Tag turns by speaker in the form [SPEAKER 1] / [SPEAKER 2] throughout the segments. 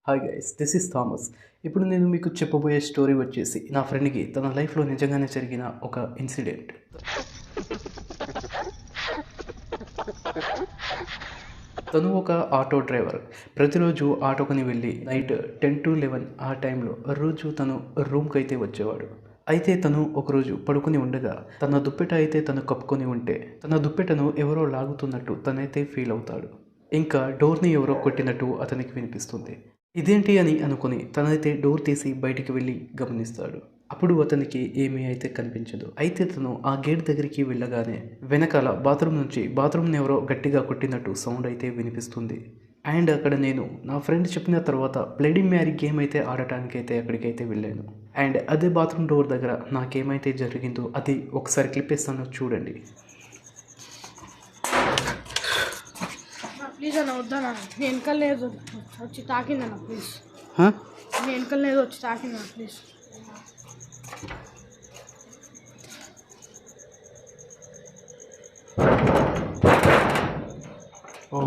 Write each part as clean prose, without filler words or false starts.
[SPEAKER 1] Hi guys, this is Thomas. ఇప్పుడు నేను మీకు చెప్పబోయే స్టోరీ వచ్చేసి నా ఫ్రెండ్కి తన లైఫ్లో నిజంగానే జరిగిన ఒక ఇన్సిడెంట్. తను ఒక ఆటో డ్రైవర్. ప్రతిరోజు ఆటోకని వెళ్ళి నైట్ 10 to 11 ఆ టైంలో రోజు తను రూమ్కి అయితే వచ్చేవాడు. అయితే తను ఒకరోజు పడుకుని ఉండగా తన దుప్పెట అయితే తను కప్పుకొని ఉంటే తన దుప్పెటను ఎవరో లాగుతున్నట్టు తనైతే ఫీల్ అవుతాడు. ఇంకా డోర్ని ఎవరో కొట్టినట్టు అతనికి వినిపిస్తుంది. ఇదేంటి అని అనుకుని తనైతే డోర్ తీసి బయటికి వెళ్ళి గమనిస్తాడు. అప్పుడు అతనికి ఏమీ అయితే కనిపించదు. అయితే తను ఆ గేట్ దగ్గరికి వెళ్ళగానే వెనకాల బాత్రూమ్ నుంచి బాత్రూమ్ని ఎవరో గట్టిగా కొట్టినట్టు సౌండ్ అయితే వినిపిస్తుంది. అండ్ అక్కడ నేను నా ఫ్రెండ్ చెప్పిన తర్వాత బ్లడీ మ్యారీ గేమ్ అయితే ఆడటానికైతే అక్కడికైతే వెళ్ళాను. అండ్ అదే బాత్రూమ్ డోర్ దగ్గర నాకేమైతే జరిగిందో అది ఒకసారి క్లిప్ ఇస్తాను, చూడండి.
[SPEAKER 2] ప్లీజ్ అన్న వద్దన్నా, నేను వెనకాల లేదు వచ్చి తాకిందన్న ప్లీజ్. నేను వెనకాల లేదు వచ్చి తాకిందన్న ప్లీజ్.
[SPEAKER 1] ఓ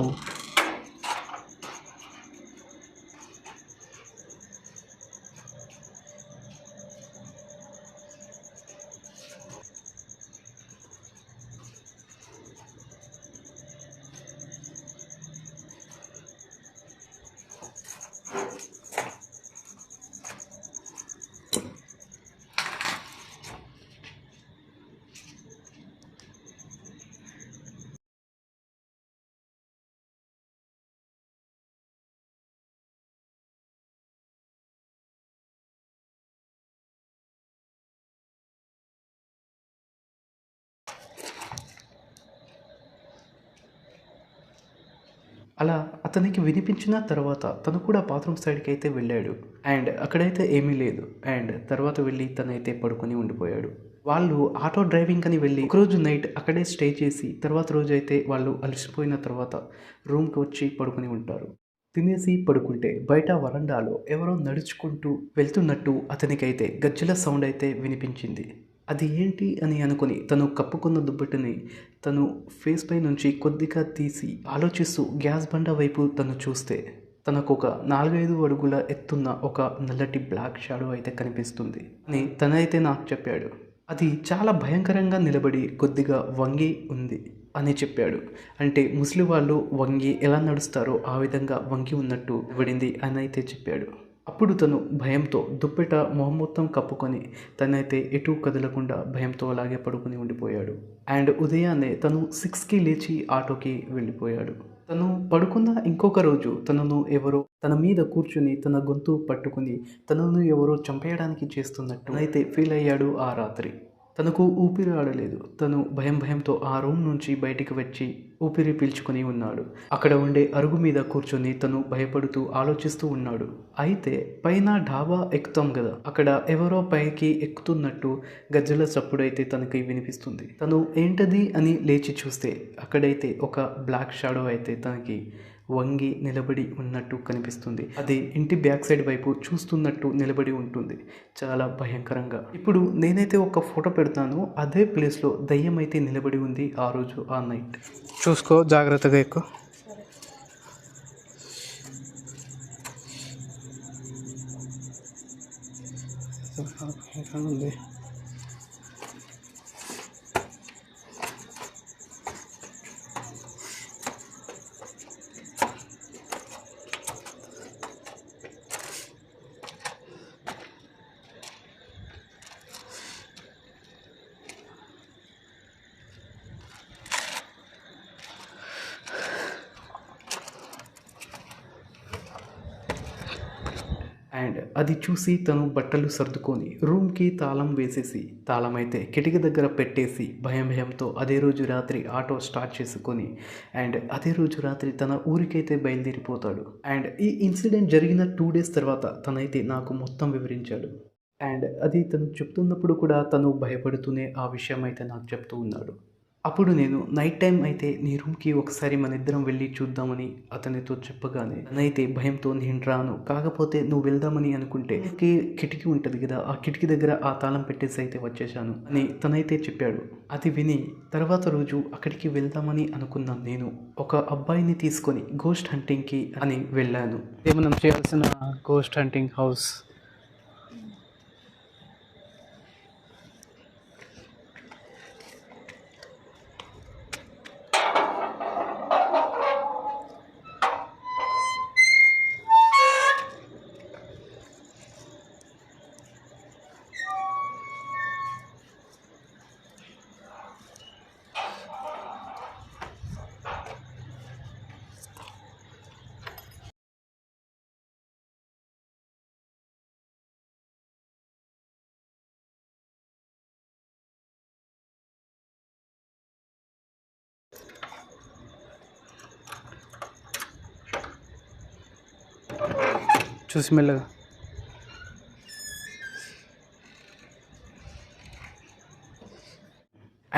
[SPEAKER 1] అలా అతనికి వినిపించిన తర్వాత తను కూడా బాత్రూమ్ సైడ్కి అయితే వెళ్ళాడు. అండ్ అక్కడైతే ఏమీ లేదు. అండ్ తర్వాత వెళ్ళి తనైతే పడుకొని ఉండిపోయాడు. వాళ్ళు ఆటో డ్రైవింగ్ అని వెళ్ళి ఒకరోజు నైట్ అక్కడే స్టే చేసి తర్వాత రోజు అయితే వాళ్ళు అలసిపోయిన తర్వాత రూమ్కి వచ్చి పడుకొని ఉంటారు. తినేసి పడుకుంటే బయట వరండాలో ఎవరో నడుచుకుంటూ వెళ్తున్నట్టు అతనికైతే గజ్జల సౌండ్ అయితే వినిపించింది. అది ఏంటి అని అనుకుని తను కప్పుకున్న దుప్పటిని తను ఫేస్ పై నుంచి కొద్దిగా తీసి ఆలోచిస్తూ గ్యాస్ బండ వైపు తను చూస్తే తనకు ఒక 4-5 అడుగుల ఎత్తున్న ఒక నల్లటి బ్లాక్ షాడో అయితే కనిపిస్తుంది అని తనైతే నాకు చెప్పాడు. అది చాలా భయంకరంగా నిలబడి కొద్దిగా వంగి ఉంది అని చెప్పాడు. అంటే ముసలి వాళ్ళు వంగి ఎలా నడుస్తారో ఆ విధంగా వంగి ఉన్నట్టు పడింది అని అయితే చెప్పాడు. అప్పుడు తను భయంతో దుప్పెట మొహం మొత్తం కప్పుకొని తనైతే ఎటూ కదలకుండా భయంతో అలాగే పడుకుని ఉండిపోయాడు. అండ్ ఉదయాన్నే తను 6కి లేచి ఆటోకి వెళ్ళిపోయాడు. తను పడుకున్న ఇంకొక రోజు తనను ఎవరో తన మీద కూర్చుని తన గొంతు పట్టుకుని తనను ఎవరో చంపేయడానికి చేస్తున్నట్టు అయితే ఫీల్ అయ్యాడు ఆ రాత్రి. తనకు ఊపిరి ఆడలేదు. తను భయంతో ఆ రూమ్ నుంచి బయటికి వచ్చి ఊపిరి పీల్చుకొని ఉన్నాడు. అక్కడ ఉండే అరుగు మీద కూర్చొని తను భయపడుతూ ఆలోచిస్తూ ఉన్నాడు. అయితే పైన డాబా ఎక్కుతాం కదా, అక్కడ ఎవరో పైకి ఎక్కుతున్నట్టు గజ్జల చప్పుడైతే తనకి వినిపిస్తుంది. తను ఏంటది అని లేచి చూస్తే అక్కడైతే ఒక బ్లాక్ షాడో అయితే తనకి వంగి నిలబడి ఉన్నట్టు కనిపిస్తుంది. అది ఇంటి బ్యాక్ సైడ్ వైపు చూస్తున్నట్టు నిలబడి ఉంటుంది, చాలా భయంకరంగా. ఇప్పుడు నేనైతే ఒక ఫోటో పెడతాను. అదే ప్లేస్లో దయ్యం అయితే నిలబడి ఉంది ఆ రోజు ఆ నైట్. చూసుకో, జాగ్రత్తగా ఎక్కువ. ఉంది అండ్ అది చూసి తను బట్టలు సర్దుకొని రూమ్కి తాళం వేసేసి తాళం అయితే కిటికీ దగ్గర పెట్టేసి భయంతో అదే రోజు రాత్రి ఆటో స్టార్ట్ చేసుకొని అండ్ అదే రోజు రాత్రి తన ఊరికైతే బయలుదేరిపోతాడు. అండ్ ఈ ఇన్సిడెంట్ జరిగిన 2 days తర్వాత తనైతే నాకు మొత్తం వివరించాడు. అండ్ అది తను చెప్తున్నప్పుడు కూడా తను భయపడుతూనే ఆ విషయం అయితే నాకు చెప్తూ ఉన్నాడు. అప్పుడు నేను నైట్ టైం అయితే నీ రూమ్కి ఒకసారి మన ఇద్దరం వెళ్ళి చూద్దామని అతనితో చెప్పగానే తనైతే భయంతో నేను రాను, కాకపోతే నువ్వు వెళ్దామని అనుకుంటే కిటికీ ఉంటుంది కదా, ఆ కిటికీ దగ్గర ఆ తాళం పెట్టేసి అయితే వచ్చేసాను అని తనైతే చెప్పాడు. అది విని తర్వాత రోజు అక్కడికి వెళ్దామని అనుకున్నాను. నేను ఒక అబ్బాయిని తీసుకొని గోస్ట్ హంటింగ్కి అని వెళ్ళాను. మనం చేయాల్సిన గోస్ట్ హంటింగ్ హౌస్. చూసి మెల్లగా.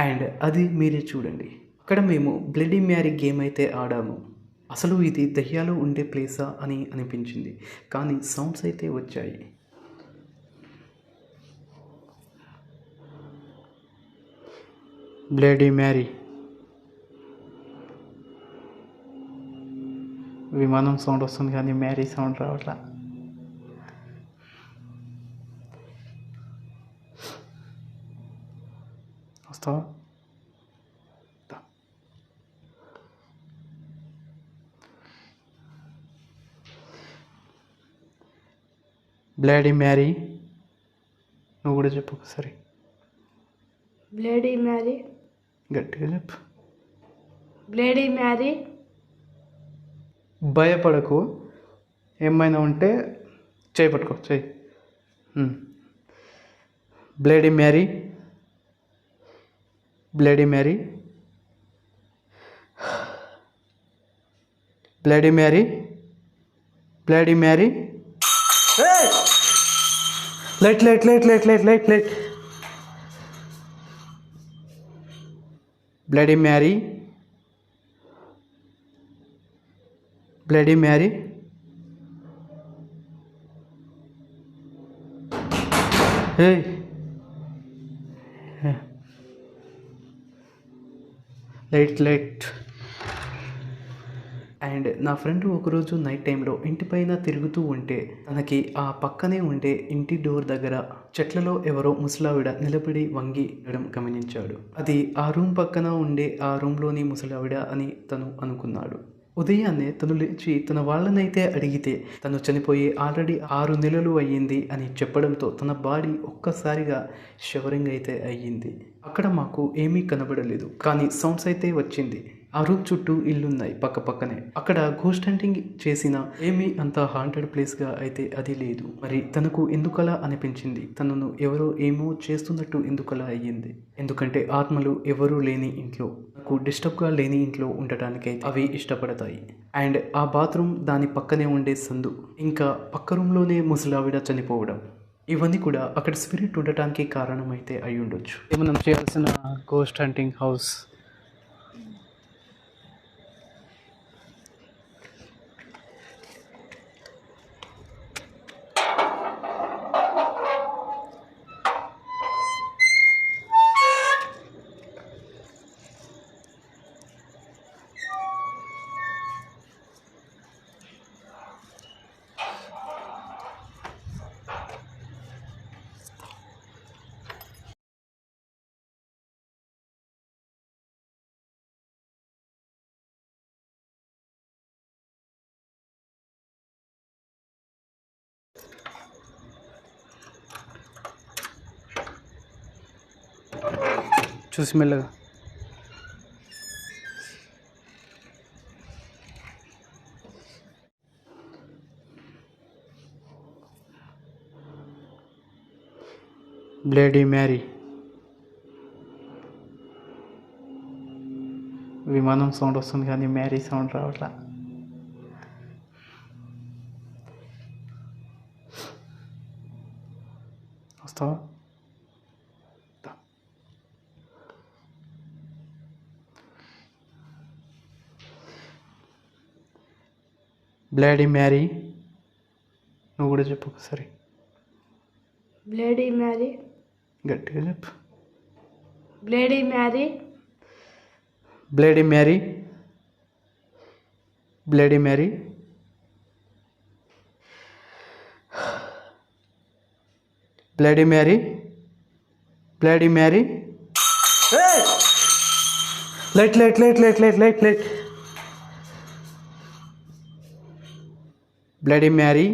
[SPEAKER 1] అండ్ అది మీరే చూడండి. అక్కడ మేము బ్లడీ మ్యారీ గేమ్ అయితే ఆడాము. అసలు ఇది దయ్యాలు ఉండే ప్లేసా అని అనిపించింది, కానీ సౌండ్స్ అయితే వచ్చాయి. బ్లడీ మ్యారీ విమానం సౌండ్ వస్తుంది కానీ మ్యారీ సౌండ్ రావట్లా. వస్తావా? బ్లడీ మ్యారీ నువ్వు కూడా చెప్పు ఒకసారి.
[SPEAKER 2] బ్లేడీ మ్యారీ,
[SPEAKER 1] గట్టిగా చెప్పు.
[SPEAKER 2] Bloody marry.
[SPEAKER 1] భయపడకు, ఏమైనా ఉంటే చేయి పట్టుకో, చేయి. Bloody Mary, bloody Mary, bloody Mary, bloody Mary. Light light light light light light light. Bloody Mary, bloody Mary. Hey, light light. And నా ఫ్రెండ్ ఒకరోజు నైట్ టైంలో ఇంటిపైన తిరుగుతూ ఉంటే తనకి ఆ పక్కనే ఉండే ఇంటి డోర్ దగ్గర చెట్లలో ఎవరో ముసలావిడ నిలబడి వంగి ఉండడం గమనించాడు. అది ఆ రూమ్ పక్కన ఉండే ఆ రూమ్లోని ముసలావిడ అని తను అనుకున్నాడు. ఉదయాన్నే తను లేచి తన వాళ్ళనైతే అడిగితే తను చనిపోయి ఆల్రెడీ 6 నెలలు అయ్యింది అని చెప్పడంతో తన బాడీ ఒక్కసారిగా షవరింగ్ అయితే అయ్యింది. అక్కడ మాకు ఏమీ కనబడలేదు, కానీ సౌండ్స్ అయితే వచ్చింది. ఆ రూమ్ చుట్టూ ఇల్లున్నాయి పక్క పక్కనే. అక్కడ గోస్ట్ హంటింగ్ చేసిన ఏమీ అంత హాంటెడ్ ప్లేస్గా అయితే అది లేదు. మరి తనకు ఎందుకలా అనిపించింది? తనను ఎవరో ఏమో చేస్తున్నట్టు ఎందుకలా అయ్యింది? ఎందుకంటే ఆత్మలు ఎవరూ లేని ఇంట్లో, నాకు డిస్టర్బ్గా లేని ఇంట్లో ఉండటానికైతే అవి ఇష్టపడతాయి. అండ్ ఆ బాత్రూమ్ దాని పక్కనే ఉండే సందు, ఇంకా పక్క రూమ్లోనే ముసలావిడ చనిపోవడం, ఇవన్నీ కూడా అక్కడ స్పిరిట్ ఉండటానికి కారణమైతే అయి ఉండొచ్చు. మనం చేయాల్సిన గోస్ట్ హంటింగ్ హౌస్. చూసి మెల్లగా. బ్లడీ మ్యారీ విమానం సౌండ్ వస్తుంది కానీ మ్యారీ సౌండ్ రావట్లా. వస్తావా? Bloody Mary. నువ్వు కూడా చెప్పు ఒకసారి.
[SPEAKER 2] Bloody Mary.
[SPEAKER 1] గట్టిగా చెప్పు.
[SPEAKER 2] Bloody Mary.
[SPEAKER 1] Bloody Mary. Bloody Mary. Bloody Mary. Bloody Mary. Light light light light light light light. Bloody Mary.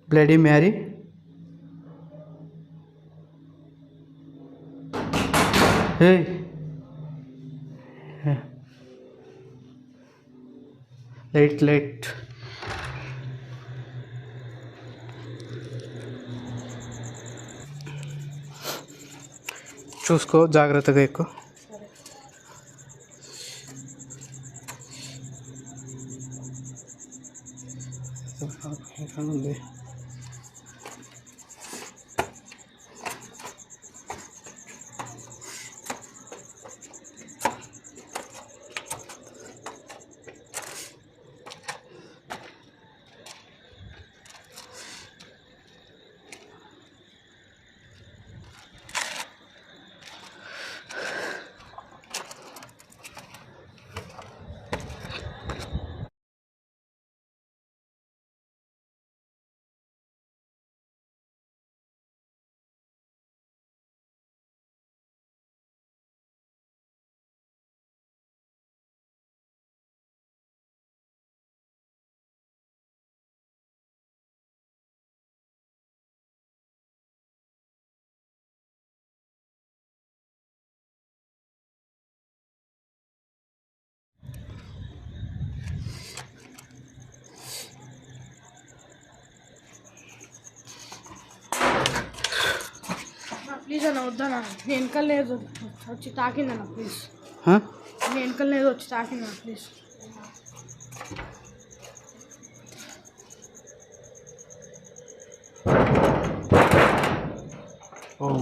[SPEAKER 1] Bloody Mary. Hey light light. చూసుకో, జాగ్రత్తగా ఎక్కువ. ఉంది.
[SPEAKER 2] ప్లీజ్ అన్న వద్దన్నా, నేను వెనకాల లేదు వచ్చి తాకిందన్న ప్లీజ్.
[SPEAKER 1] Huh?
[SPEAKER 2] నేను వెనకాల లేదు వచ్చి తాకిందన్న please.
[SPEAKER 1] Oh.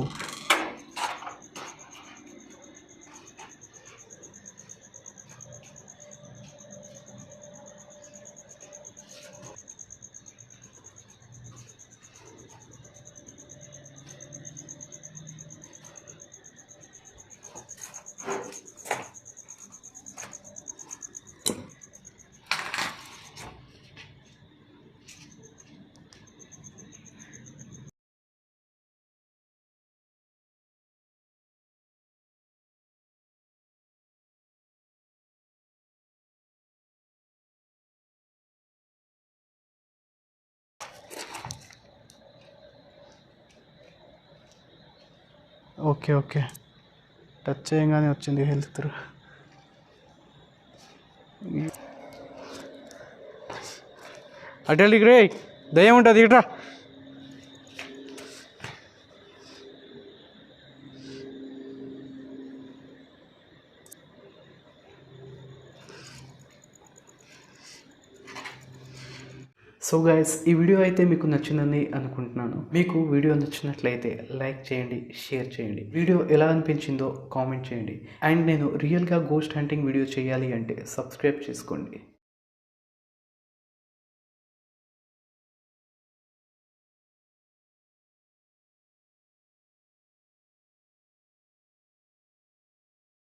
[SPEAKER 1] Okay okay, touch చేయగానే వచ్చింది హెల్త్ త్రూ. అటెల్లికి రే, దయ్యం ఉంటుంది ఇట్రా. సో గైస్, ఈ వీడియో అయితే మీకు నచ్చిందని అనుకుంటున్నాను. మీకు వీడియో నచ్చినట్లయితే లైక్ చేయండి, షేర్ చేయండి. వీడియో ఎలా అనిపించిందో కామెంట్ చేయండి. అండ్ నేను రియల్గా గోస్ట్ హంటింగ్ వీడియో చేయాలి అంటే సబ్స్క్రైబ్ చేసుకోండి.